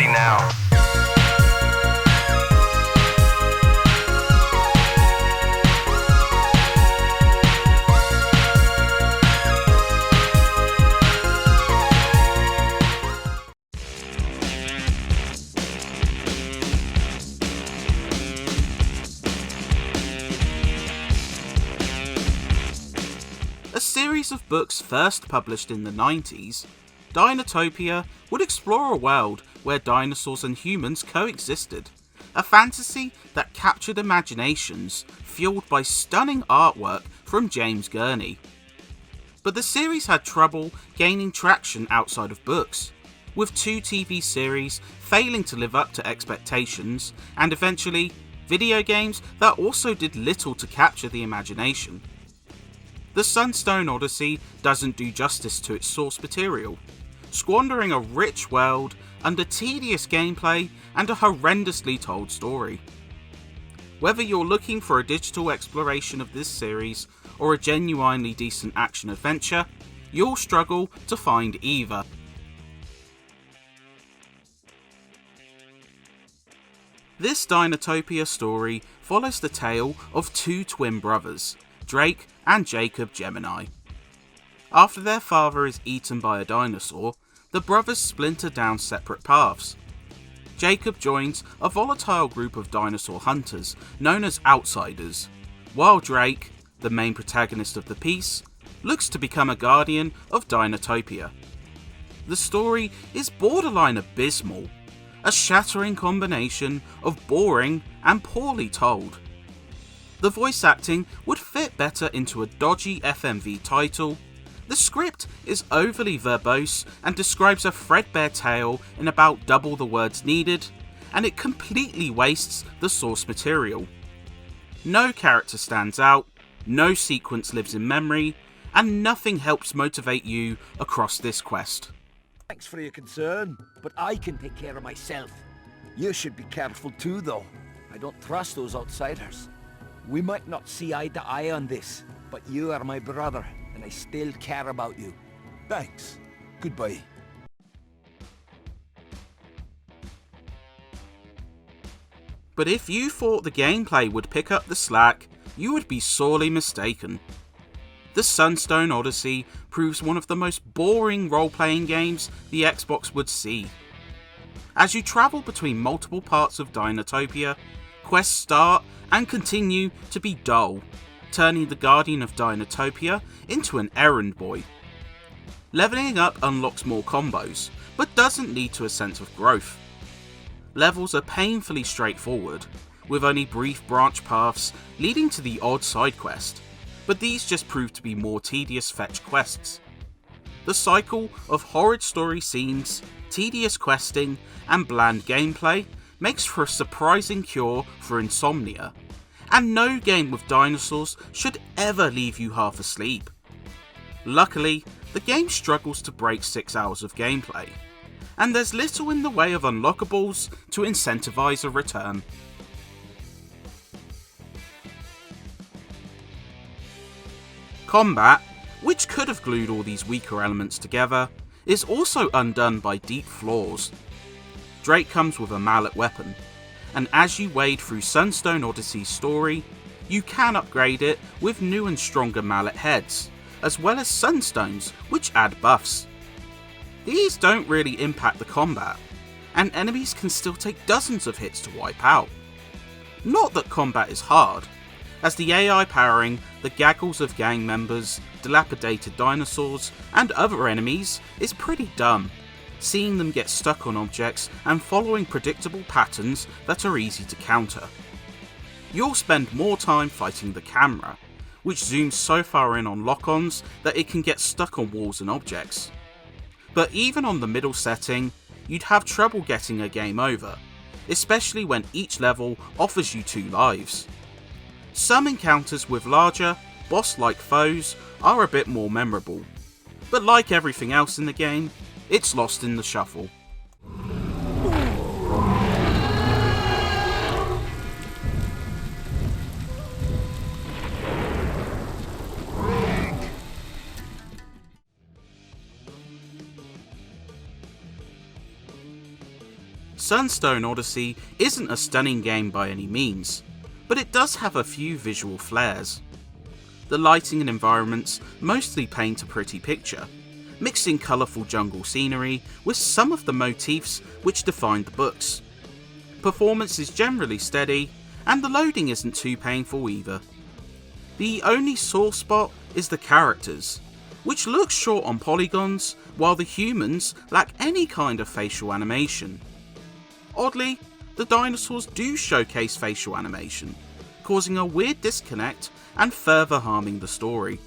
ready now. A series of books first published in the 90s, Dinotopia would explore a world where dinosaurs and humans coexisted, a fantasy that captured imaginations fueled by stunning artwork from James Gurney. But the series had trouble gaining traction outside of books, with 2 TV series failing to live up to expectations, and eventually video games that also did little to capture the imagination. The Sunstone Odyssey doesn't do justice to its source material, squandering a rich world under tedious gameplay and a horrendously told story. Whether you're looking for a digital exploration of this series or a genuinely decent action adventure, you'll struggle to find either. This Dinotopia story follows the tale of 2 twin brothers, Drake and Jacob Gemini. After their father is eaten by a dinosaur, the brothers splinter down separate paths. Jacob joins a volatile group of dinosaur hunters known as Outsiders, while Drake, the main protagonist of the piece, looks to become a guardian of Dinotopia. The story is borderline abysmal, a shattering combination of boring and poorly told. The voice acting would fit better into a dodgy FMV title. The script is overly verbose and describes a threadbare tale in about double the words needed, and it completely wastes the source material. No character stands out, no sequence lives in memory, and nothing helps motivate you across this quest. Thanks for your concern, but I can take care of myself. You should be careful too, though. I don't trust those outsiders. We might not see eye to eye on this, but you are my brother, and I still care about you. Thanks. Goodbye. But if you thought the gameplay would pick up the slack, you would be sorely mistaken. The Sunstone Odyssey proves one of the most boring role-playing games the Xbox would see. As you travel between multiple parts of Dinotopia, quests start and continue to be dull, turning the Guardian of Dinotopia into an errand boy. Leveling up unlocks more combos, but doesn't lead to a sense of growth. Levels are painfully straightforward, with only brief branch paths leading to the odd side quest, but these just prove to be more tedious fetch quests. The cycle of horrid story scenes, tedious questing, and bland gameplay makes for a surprising cure for insomnia, and no game with dinosaurs should ever leave you half asleep. Luckily, the game struggles to break 6 hours of gameplay, and there's little in the way of unlockables to incentivize a return. Combat, which could have glued all these weaker elements together, is also undone by deep flaws. Drake comes with a mallet weapon, and as you wade through Sunstone Odyssey's story, you can upgrade it with new and stronger mallet heads, as well as sunstones, which add buffs. These don't really impact the combat, and enemies can still take dozens of hits to wipe out. Not that combat is hard, as the AI powering the gaggles of gang members, dilapidated dinosaurs, and other enemies is pretty dumb, seeing them get stuck on objects and following predictable patterns that are easy to counter. You'll spend more time fighting the camera, which zooms so far in on lock-ons that it can get stuck on walls and objects. But even on the middle setting, you'd have trouble getting a game over, especially when each level offers you 2 lives. Some encounters with larger, boss-like foes are a bit more memorable, but like everything else in the game, it's lost in the shuffle. Sunstone Odyssey isn't a stunning game by any means, but it does have a few visual flares. The lighting and environments mostly paint a pretty picture, mixing colourful jungle scenery with some of the motifs which defined the books. Performance is generally steady, and the loading isn't too painful either. The only sore spot is the characters, which look short on polygons, while the humans lack any kind of facial animation. Oddly, the dinosaurs do showcase facial animation, causing a weird disconnect and further harming the story.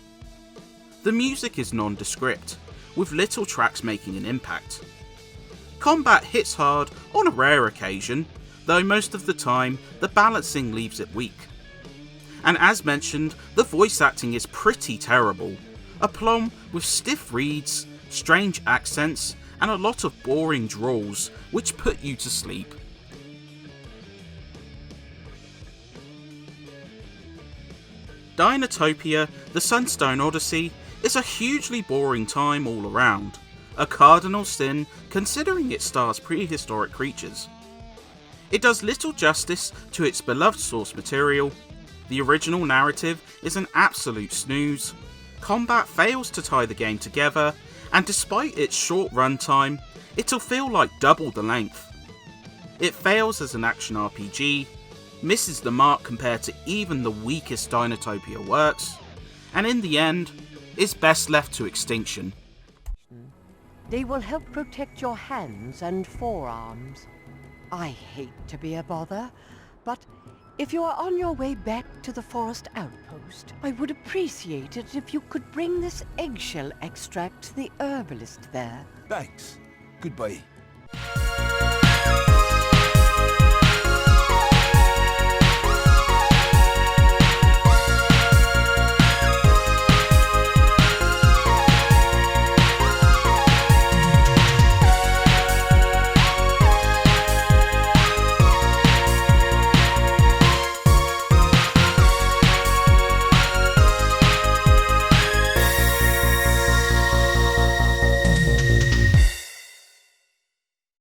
The music is nondescript, with little tracks making an impact. Combat hits hard on a rare occasion, though most of the time the balancing leaves it weak. And as mentioned, the voice acting is pretty terrible, aplomb with stiff reads, strange accents, and a lot of boring drawls which put you to sleep. Dinotopia: The Sunstone Odyssey is a hugely boring time all around, a cardinal sin considering it stars prehistoric creatures. It does little justice to its beloved source material, the original narrative is an absolute snooze, combat fails to tie the game together, and despite its short runtime, it'll feel like double the length. It fails as an action RPG, misses the mark compared to even the weakest Dinotopia works, and in the end, is best left to extinction. They will help protect your hands and forearms. I hate to be a bother, but if you are on your way back to the forest outpost, I would appreciate it if you could bring this eggshell extract to the herbalist there. Thanks. Goodbye.